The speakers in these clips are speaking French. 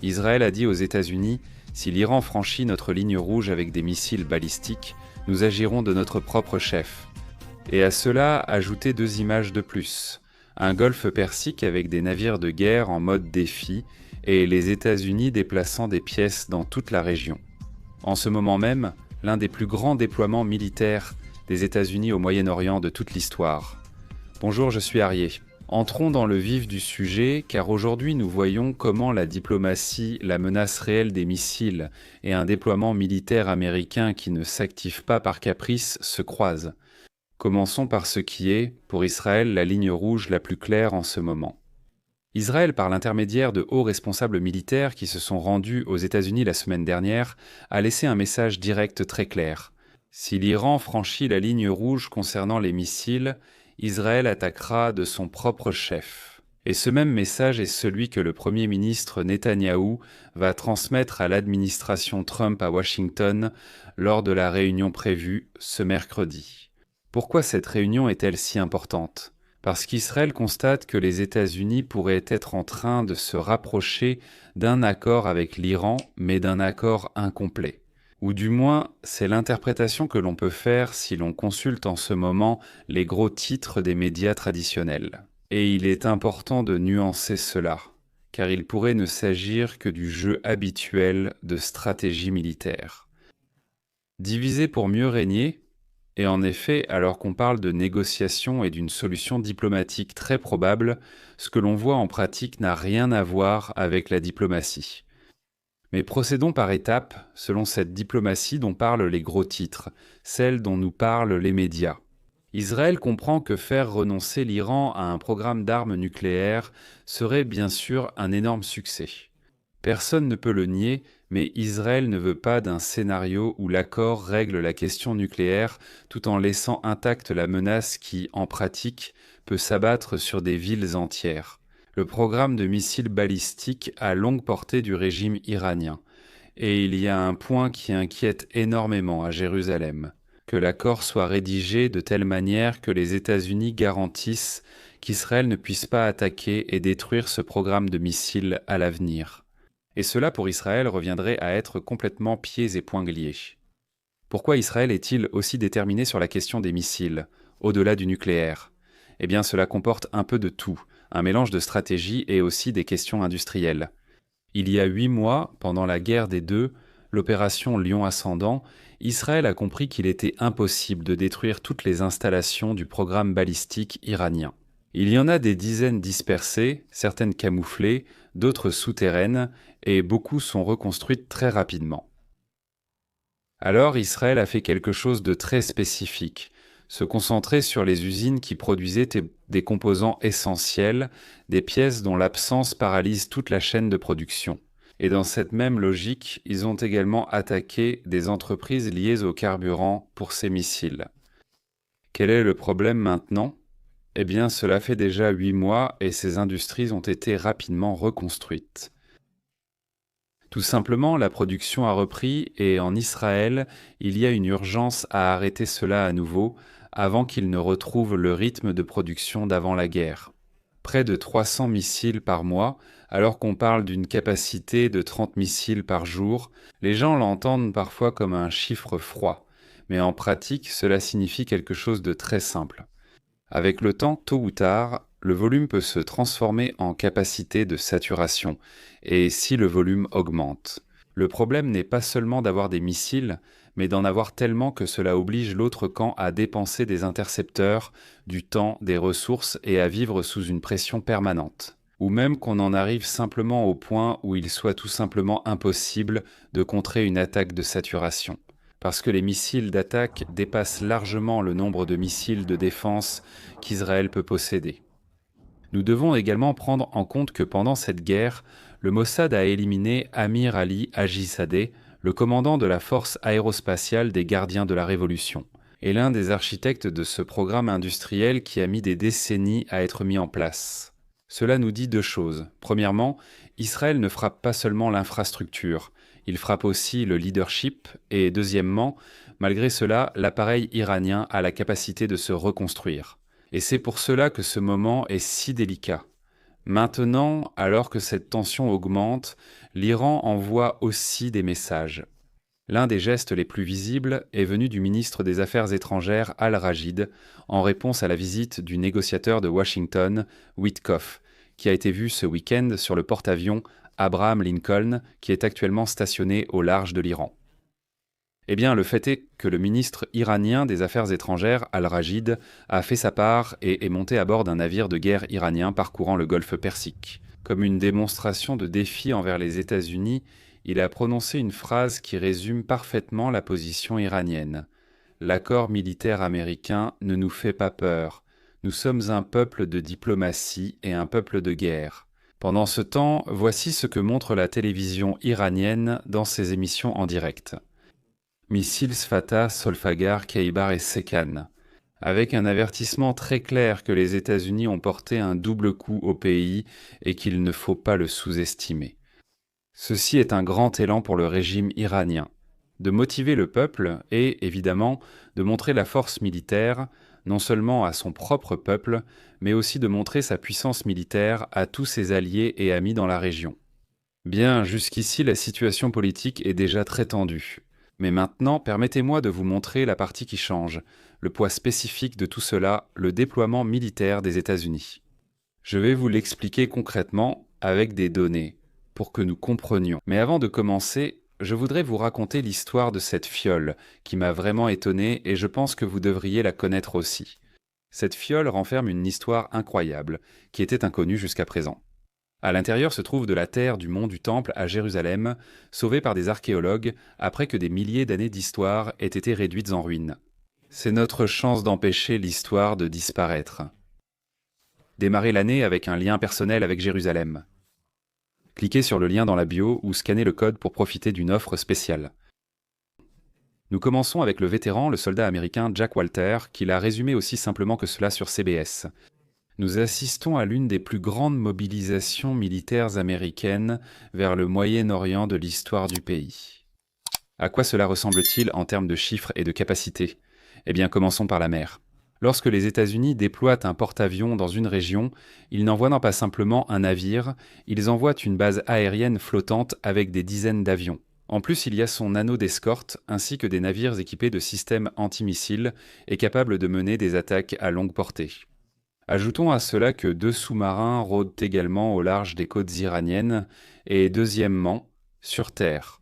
Israël a dit aux États-Unis « Si l'Iran franchit notre ligne rouge avec des missiles balistiques, nous agirons de notre propre chef ». Et à cela, ajouter deux images de plus. Un golfe Persique avec des navires de guerre en mode défi et les États-Unis déplaçant des pièces dans toute la région. En ce moment même, l'un des plus grands déploiements militaires des États-Unis au Moyen-Orient de toute l'histoire. Bonjour, je suis Arié. Entrons dans le vif du sujet, car aujourd'hui nous voyons comment la diplomatie, la menace réelle des missiles et un déploiement militaire américain qui ne s'active pas par caprice se croisent. Commençons par ce qui est, pour Israël, la ligne rouge la plus claire en ce moment. Israël, par l'intermédiaire de hauts responsables militaires qui se sont rendus aux États-Unis la semaine dernière, a laissé un message direct très clair. Si l'Iran franchit la ligne rouge concernant les missiles, Israël attaquera de son propre chef. Et ce même message est celui que le Premier ministre Netanyahou va transmettre à l'administration Trump à Washington lors de la réunion prévue ce mercredi. Pourquoi cette réunion est-elle si importante ? Parce qu'Israël constate que les États-Unis pourraient être en train de se rapprocher d'un accord avec l'Iran, mais d'un accord incomplet. Ou du moins, c'est l'interprétation que l'on peut faire si l'on consulte en ce moment les gros titres des médias traditionnels. Et il est important de nuancer cela, car il pourrait ne s'agir que du jeu habituel de stratégie militaire. Diviser pour mieux régner. Et en effet, alors qu'on parle de négociations et d'une solution diplomatique très probable, ce que l'on voit en pratique n'a rien à voir avec la diplomatie. Mais procédons par étapes, selon cette diplomatie dont parlent les gros titres, celle dont nous parlent les médias. Israël comprend que faire renoncer l'Iran à un programme d'armes nucléaires serait bien sûr un énorme succès. Personne ne peut le nier, mais Israël ne veut pas d'un scénario où l'accord règle la question nucléaire tout en laissant intacte la menace qui, en pratique, peut s'abattre sur des villes entières. Le programme de missiles balistiques à longue portée du régime iranien. Et il y a un point qui inquiète énormément à Jérusalem, que l'accord soit rédigé de telle manière que les États-Unis garantissent qu'Israël ne puisse pas attaquer et détruire ce programme de missiles à l'avenir. Et cela pour Israël reviendrait à être complètement pieds et poings liés. Pourquoi Israël est-il aussi déterminé sur la question des missiles, au-delà du nucléaire ? Eh bien cela comporte un peu de tout, un mélange de stratégie et aussi des questions industrielles. Il y a 8 mois, pendant la guerre des deux, l'opération Lion Ascendant, Israël a compris qu'il était impossible de détruire toutes les installations du programme balistique iranien. Il y en a des dizaines dispersées, certaines camouflées, d'autres souterraines, et beaucoup sont reconstruites très rapidement. Alors Israël a fait quelque chose de très spécifique, se concentrer sur les usines qui produisaient des composants essentiels, des pièces dont l'absence paralyse toute la chaîne de production. Et dans cette même logique, ils ont également attaqué des entreprises liées au carburant pour ces missiles. Quel est le problème maintenant ? Eh bien, cela fait déjà 8 mois et ces industries ont été rapidement reconstruites. Tout simplement, la production a repris et en Israël, il y a une urgence à arrêter cela à nouveau avant qu'ils ne retrouvent le rythme de production d'avant la guerre. Près de 300 missiles par mois, alors qu'on parle d'une capacité de 30 missiles par jour, les gens l'entendent parfois comme un chiffre froid, mais en pratique, cela signifie quelque chose de très simple. Avec le temps, tôt ou tard, le volume peut se transformer en capacité de saturation, et si le volume augmente. Le problème n'est pas seulement d'avoir des missiles, mais d'en avoir tellement que cela oblige l'autre camp à dépenser des intercepteurs, du temps, des ressources et à vivre sous une pression permanente. Ou même qu'on en arrive simplement au point où il soit tout simplement impossible de contrer une attaque de saturation. Parce que les missiles d'attaque dépassent largement le nombre de missiles de défense qu'Israël peut posséder. Nous devons également prendre en compte que pendant cette guerre, le Mossad a éliminé Amir Ali Ajisadeh, le commandant de la force aérospatiale des gardiens de la Révolution, et l'un des architectes de ce programme industriel qui a mis des décennies à être mis en place. Cela nous dit deux choses. Premièrement, Israël ne frappe pas seulement l'infrastructure, il frappe aussi le leadership et deuxièmement, malgré cela, l'appareil iranien a la capacité de se reconstruire. Et c'est pour cela que ce moment est si délicat. Maintenant, alors que cette tension augmente, l'Iran envoie aussi des messages. L'un des gestes les plus visibles est venu du ministre des Affaires étrangères Al-Rajid en réponse à la visite du négociateur de Washington, Witkoff, qui a été vu ce week-end sur le porte-avions Abraham Lincoln qui est actuellement stationné au large de l'Iran. Eh bien, le fait est que le ministre iranien des Affaires étrangères, Al-Rajid, a fait sa part et est monté à bord d'un navire de guerre iranien parcourant le golfe Persique. Comme une démonstration de défi envers les États-Unis, il a prononcé une phrase qui résume parfaitement la position iranienne. L'accord militaire américain ne nous fait pas peur. Nous sommes un peuple de diplomatie et un peuple de guerre. Pendant ce temps, voici ce que montre la télévision iranienne dans ses émissions en direct. Missiles Fatah, Solfagar, Khaybar et Sekhan, avec un avertissement très clair que les États-Unis ont porté un double coup au pays et qu'il ne faut pas le sous-estimer. Ceci est un grand élan pour le régime iranien, de motiver le peuple et, évidemment, de montrer la force militaire, non seulement à son propre peuple, mais aussi de montrer sa puissance militaire à tous ses alliés et amis dans la région. Bien, jusqu'ici, la situation politique est déjà très tendue. Mais maintenant, permettez-moi de vous montrer la partie qui change, le poids spécifique de tout cela, le déploiement militaire des États-Unis. Je vais vous l'expliquer concrètement avec des données, pour que nous comprenions. Mais avant de commencer, je voudrais vous raconter l'histoire de cette fiole, qui m'a vraiment étonné et je pense que vous devriez la connaître aussi. Cette fiole renferme une histoire incroyable, qui était inconnue jusqu'à présent. À l'intérieur se trouve de la terre du mont du Temple à Jérusalem, sauvée par des archéologues après que des milliers d'années d'histoire aient été réduites en ruines. C'est notre chance d'empêcher l'histoire de disparaître. Démarrez l'année avec un lien personnel avec Jérusalem. Cliquez sur le lien dans la bio ou scannez le code pour profiter d'une offre spéciale. Nous commençons avec le vétéran, le soldat américain Jack Walter, qui l'a résumé aussi simplement que cela sur CBS. Nous assistons à l'une des plus grandes mobilisations militaires américaines vers le Moyen-Orient de l'histoire du pays. À quoi cela ressemble-t-il en termes de chiffres et de capacités ? Eh bien, commençons par la mer. Lorsque les États-Unis déploient un porte-avions dans une région, ils n'envoient pas simplement un navire, ils envoient une base aérienne flottante avec des dizaines d'avions. En plus, il y a son anneau d'escorte ainsi que des navires équipés de systèmes antimissiles et capables de mener des attaques à longue portée. Ajoutons à cela que 2 sous-marins rôdent également au large des côtes iraniennes et, deuxièmement, sur terre.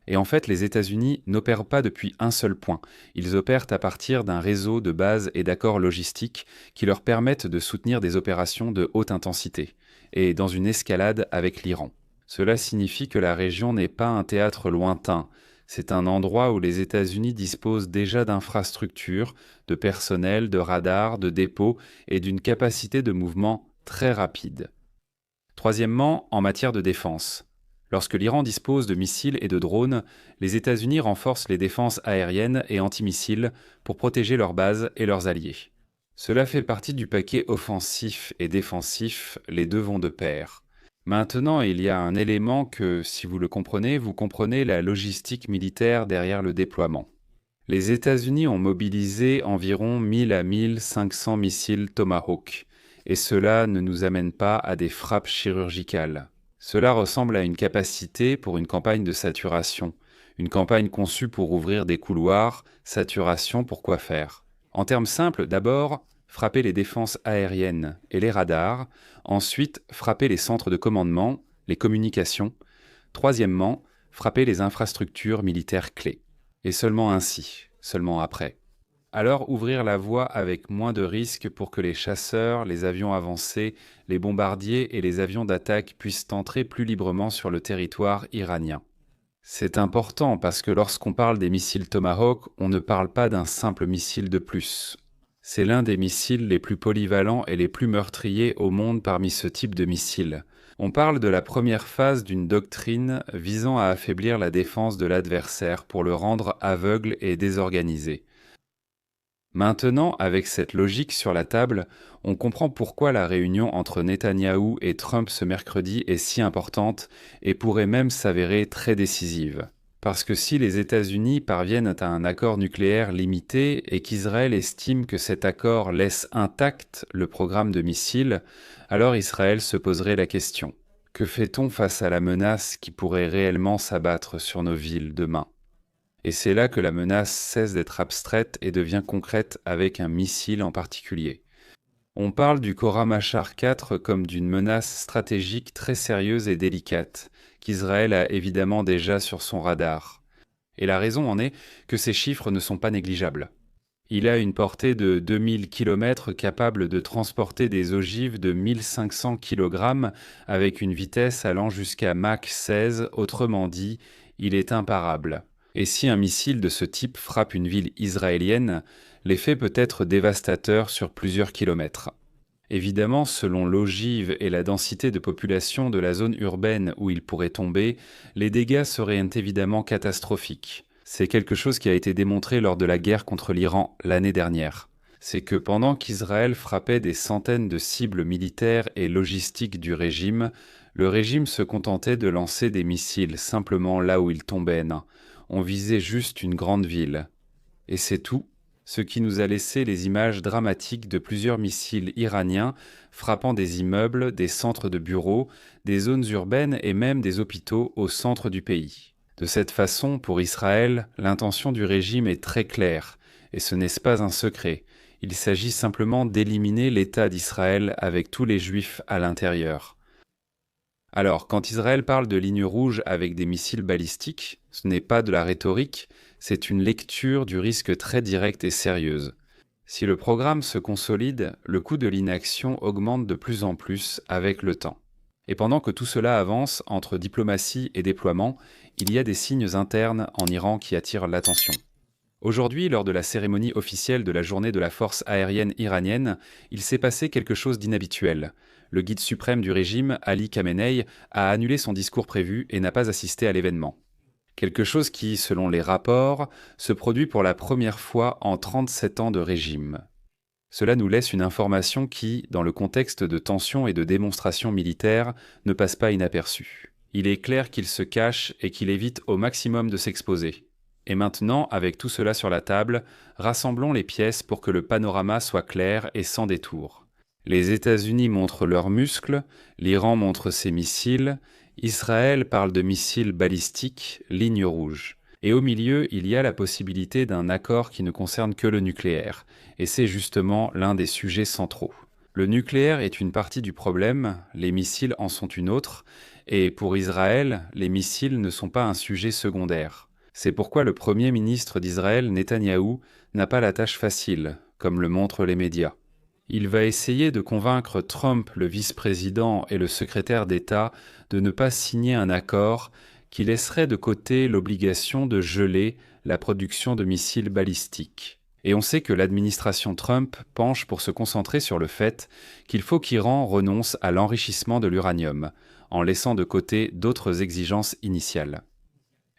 Et en fait, les États-Unis n'opèrent pas depuis un seul point. Ils opèrent à partir d'un réseau de bases et d'accords logistiques qui leur permettent de soutenir des opérations de haute intensité, et dans une escalade avec l'Iran. Cela signifie que la région n'est pas un théâtre lointain. C'est un endroit où les États-Unis disposent déjà d'infrastructures, de personnel, de radars, de dépôts et d'une capacité de mouvement très rapide. Troisièmement, en matière de défense. Lorsque l'Iran dispose de missiles et de drones, les États-Unis renforcent les défenses aériennes et antimissiles pour protéger leurs bases et leurs alliés. Cela fait partie du paquet offensif et défensif, les deux vont de pair. Maintenant, il y a un élément que, si vous le comprenez, vous comprenez la logistique militaire derrière le déploiement. Les États-Unis ont mobilisé environ 1000 à 1500 missiles Tomahawk, et cela ne nous amène pas à des frappes chirurgicales. Cela ressemble à une capacité pour une campagne de saturation, une campagne conçue pour ouvrir des couloirs, saturation pour quoi faire. En termes simples, d'abord, frapper les défenses aériennes et les radars, ensuite frapper les centres de commandement, les communications, troisièmement, frapper les infrastructures militaires clés. Et seulement ainsi, seulement après. Alors ouvrir la voie avec moins de risques pour que les chasseurs, les avions avancés, les bombardiers et les avions d'attaque puissent entrer plus librement sur le territoire iranien. C'est important parce que lorsqu'on parle des missiles Tomahawk, on ne parle pas d'un simple missile de plus. C'est l'un des missiles les plus polyvalents et les plus meurtriers au monde parmi ce type de missiles. On parle de la première phase d'une doctrine visant à affaiblir la défense de l'adversaire pour le rendre aveugle et désorganisé. Maintenant, avec cette logique sur la table, on comprend pourquoi la réunion entre Netanyahou et Trump ce mercredi est si importante et pourrait même s'avérer très décisive. Parce que si les États-Unis parviennent à un accord nucléaire limité et qu'Israël estime que cet accord laisse intact le programme de missiles, alors Israël se poserait la question. Que fait-on face à la menace qui pourrait réellement s'abattre sur nos villes demain? Et c'est là que la menace cesse d'être abstraite et devient concrète avec un missile en particulier. On parle du Khorram-Machar 4 comme d'une menace stratégique très sérieuse et délicate, qu'Israël a évidemment déjà sur son radar. Et la raison en est que ces chiffres ne sont pas négligeables. Il a une portée de 2000 km capable de transporter des ogives de 1500 kg avec une vitesse allant jusqu'à Mach 16, autrement dit, il est imparable. Et si un missile de ce type frappe une ville israélienne, l'effet peut être dévastateur sur plusieurs kilomètres. Évidemment, selon l'ogive et la densité de population de la zone urbaine où il pourrait tomber, les dégâts seraient évidemment catastrophiques. C'est quelque chose qui a été démontré lors de la guerre contre l'Iran l'année dernière. C'est que pendant qu'Israël frappait des centaines de cibles militaires et logistiques du régime, le régime se contentait de lancer des missiles simplement là où ils tombaient. On visait juste une grande ville. Et c'est tout, ce qui nous a laissé les images dramatiques de plusieurs missiles iraniens frappant des immeubles, des centres de bureaux, des zones urbaines et même des hôpitaux au centre du pays. De cette façon, pour Israël, l'intention du régime est très claire, et ce n'est pas un secret. Il s'agit simplement d'éliminer l'État d'Israël avec tous les Juifs à l'intérieur. Alors, quand Israël parle de lignes rouges avec des missiles balistiques, ce n'est pas de la rhétorique, c'est une lecture du risque très directe et sérieuse. Si le programme se consolide, le coût de l'inaction augmente de plus en plus avec le temps. Et pendant que tout cela avance entre diplomatie et déploiement, il y a des signes internes en Iran qui attirent l'attention. Aujourd'hui, lors de la cérémonie officielle de la journée de la force aérienne iranienne, il s'est passé quelque chose d'inhabituel. Le guide suprême du régime, Ali Khamenei, a annulé son discours prévu et n'a pas assisté à l'événement. Quelque chose qui, selon les rapports, se produit pour la première fois en 37 ans de régime. Cela nous laisse une information qui, dans le contexte de tensions et de démonstrations militaires, ne passe pas inaperçue. Il est clair qu'il se cache et qu'il évite au maximum de s'exposer. Et maintenant, avec tout cela sur la table, rassemblons les pièces pour que le panorama soit clair et sans détour. Les États-Unis montrent leurs muscles, l'Iran montre ses missiles, Israël parle de missiles balistiques, ligne rouge. Et au milieu, il y a la possibilité d'un accord qui ne concerne que le nucléaire. Et c'est justement l'un des sujets centraux. Le nucléaire est une partie du problème, les missiles en sont une autre, et pour Israël, les missiles ne sont pas un sujet secondaire. C'est pourquoi le Premier ministre d'Israël, Netanyahou, n'a pas la tâche facile, comme le montrent les médias. Il va essayer de convaincre Trump, le vice-président et le secrétaire d'État, de ne pas signer un accord qui laisserait de côté l'obligation de geler la production de missiles balistiques. Et on sait que l'administration Trump penche pour se concentrer sur le fait qu'il faut qu'Iran renonce à l'enrichissement de l'uranium, en laissant de côté d'autres exigences initiales.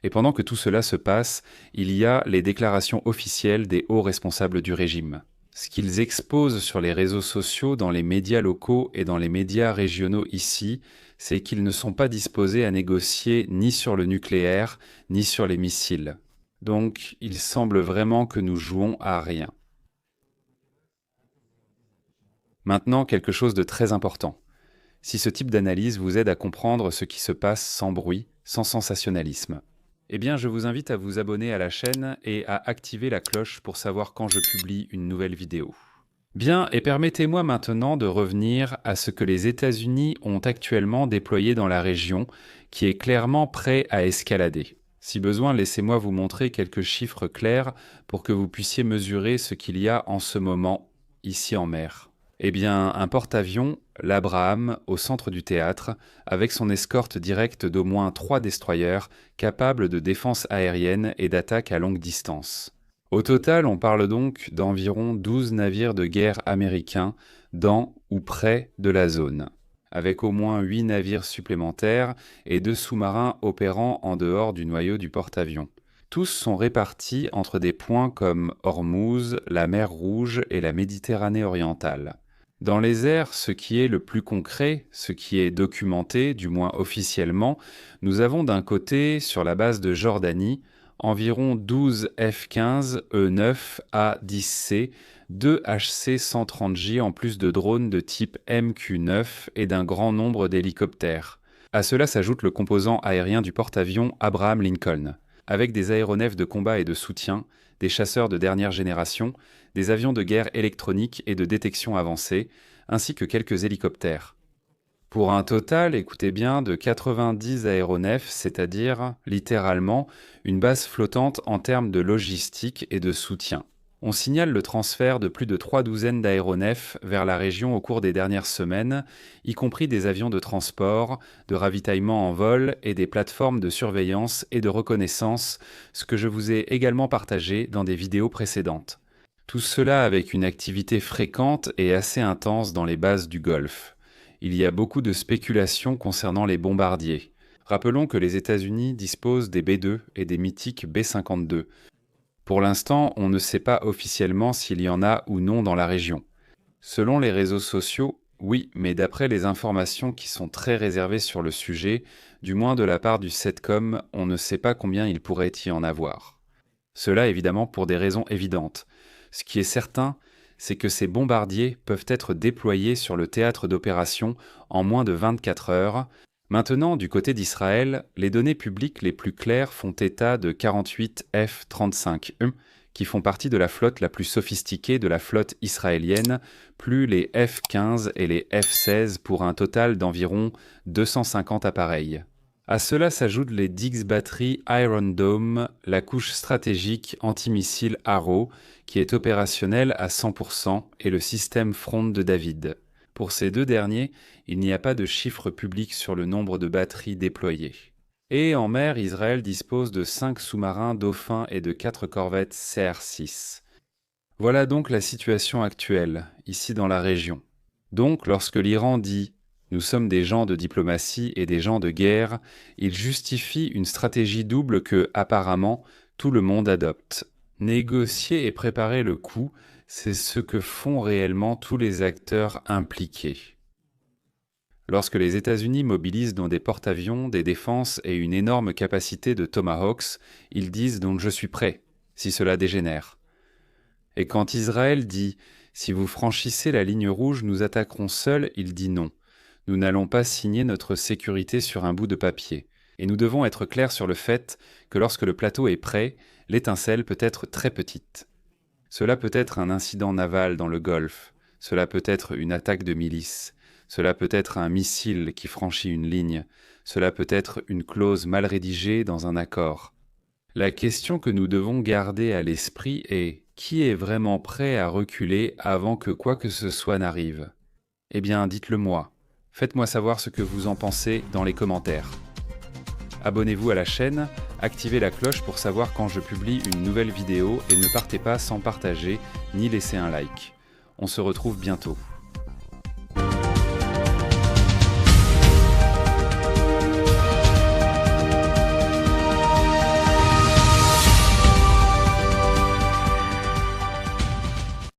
Et pendant que tout cela se passe, il y a les déclarations officielles des hauts responsables du régime. Ce qu'ils exposent sur les réseaux sociaux, dans les médias locaux et dans les médias régionaux ici, c'est qu'ils ne sont pas disposés à négocier ni sur le nucléaire, ni sur les missiles. Donc, il semble vraiment que nous jouons à rien. Maintenant, quelque chose de très important. Si ce type d'analyse vous aide à comprendre ce qui se passe sans bruit, sans sensationnalisme, eh bien, je vous invite à vous abonner à la chaîne et à activer la cloche pour savoir quand je publie une nouvelle vidéo. Bien, et permettez-moi maintenant de revenir à ce que les États-Unis ont actuellement déployé dans la région, qui est clairement prêt à escalader. Si besoin, laissez-moi vous montrer quelques chiffres clairs pour que vous puissiez mesurer ce qu'il y a en ce moment, ici en mer. Eh bien, un porte-avions, l'Abraham, au centre du théâtre, avec son escorte directe d'au moins 3 destroyers capables de défense aérienne et d'attaque à longue distance. Au total, on parle donc d'environ 12 navires de guerre américains dans ou près de la zone, avec au moins 8 navires supplémentaires et 2 sous-marins opérant en dehors du noyau du porte-avions. Tous sont répartis entre des points comme Hormuz, la mer Rouge et la Méditerranée orientale. Dans les airs, ce qui est le plus concret, ce qui est documenté, du moins officiellement, nous avons d'un côté, sur la base de Jordanie, environ 12 F-15 E9 A-10C, 2 HC-130J en plus de drones de type MQ-9 et d'un grand nombre d'hélicoptères. À cela s'ajoute le composant aérien du porte-avions Abraham Lincoln, avec des aéronefs de combat et de soutien, des chasseurs de dernière génération, des avions de guerre électroniques et de détection avancée, ainsi que quelques hélicoptères. Pour un total, écoutez bien, de 90 aéronefs, c'est-à-dire, littéralement, une base flottante en termes de logistique et de soutien. On signale le transfert de plus de 3 douzaines d'aéronefs vers la région au cours des dernières semaines, y compris des avions de transport, de ravitaillement en vol et des plateformes de surveillance et de reconnaissance, ce que je vous ai également partagé dans des vidéos précédentes. Tout cela avec une activité fréquente et assez intense dans les bases du Golfe. Il y a beaucoup de spéculations concernant les bombardiers. Rappelons que les États-Unis disposent des B-2 et des mythiques B-52. Pour l'instant, on ne sait pas officiellement s'il y en a ou non dans la région. Selon les réseaux sociaux, oui, mais d'après les informations qui sont très réservées sur le sujet, du moins de la part du CENTCOM, on ne sait pas combien il pourrait y en avoir. Cela évidemment pour des raisons évidentes. Ce qui est certain, c'est que ces bombardiers peuvent être déployés sur le théâtre d'opération en moins de 24 heures. Maintenant, du côté d'Israël, les données publiques les plus claires font état de 48 F-35E, qui font partie de la flotte la plus sophistiquée de la flotte israélienne, plus les F-15 et les F-16 pour un total d'environ 250 appareils. À cela s'ajoutent les 10 batteries Iron Dome, la couche stratégique antimissile Arrow, qui est opérationnelle à 100%, et le système Front de David. Pour ces deux derniers, il n'y a pas de chiffre public sur le nombre de batteries déployées. Et en mer, Israël dispose de 5 sous-marins Dauphin et de 4 corvettes CR-6. Voilà donc la situation actuelle, ici dans la région. Donc, lorsque l'Iran dit « Nous sommes des gens de diplomatie et des gens de guerre », il justifie une stratégie double que, apparemment, tout le monde adopte. Négocier et préparer le coup, c'est ce que font réellement tous les acteurs impliqués. Lorsque les États-Unis mobilisent dans des porte-avions, des défenses et une énorme capacité de Tomahawks, ils disent donc « je suis prêt » si cela dégénère. Et quand Israël dit « si vous franchissez la ligne rouge, nous attaquerons seuls », il dit non. Nous n'allons pas signer notre sécurité sur un bout de papier. Et nous devons être clairs sur le fait que lorsque le plateau est prêt, l'étincelle peut être très petite. Cela peut être un incident naval dans le Golfe, cela peut être une attaque de milice, cela peut être un missile qui franchit une ligne, cela peut être une clause mal rédigée dans un accord. La question que nous devons garder à l'esprit est « qui est vraiment prêt à reculer avant que quoi que ce soit n'arrive ?» Eh bien, dites-le moi. Faites-moi savoir ce que vous en pensez dans les commentaires. Abonnez-vous à la chaîne, activez la cloche pour savoir quand je publie une nouvelle vidéo et ne partez pas sans partager ni laisser un like. On se retrouve bientôt.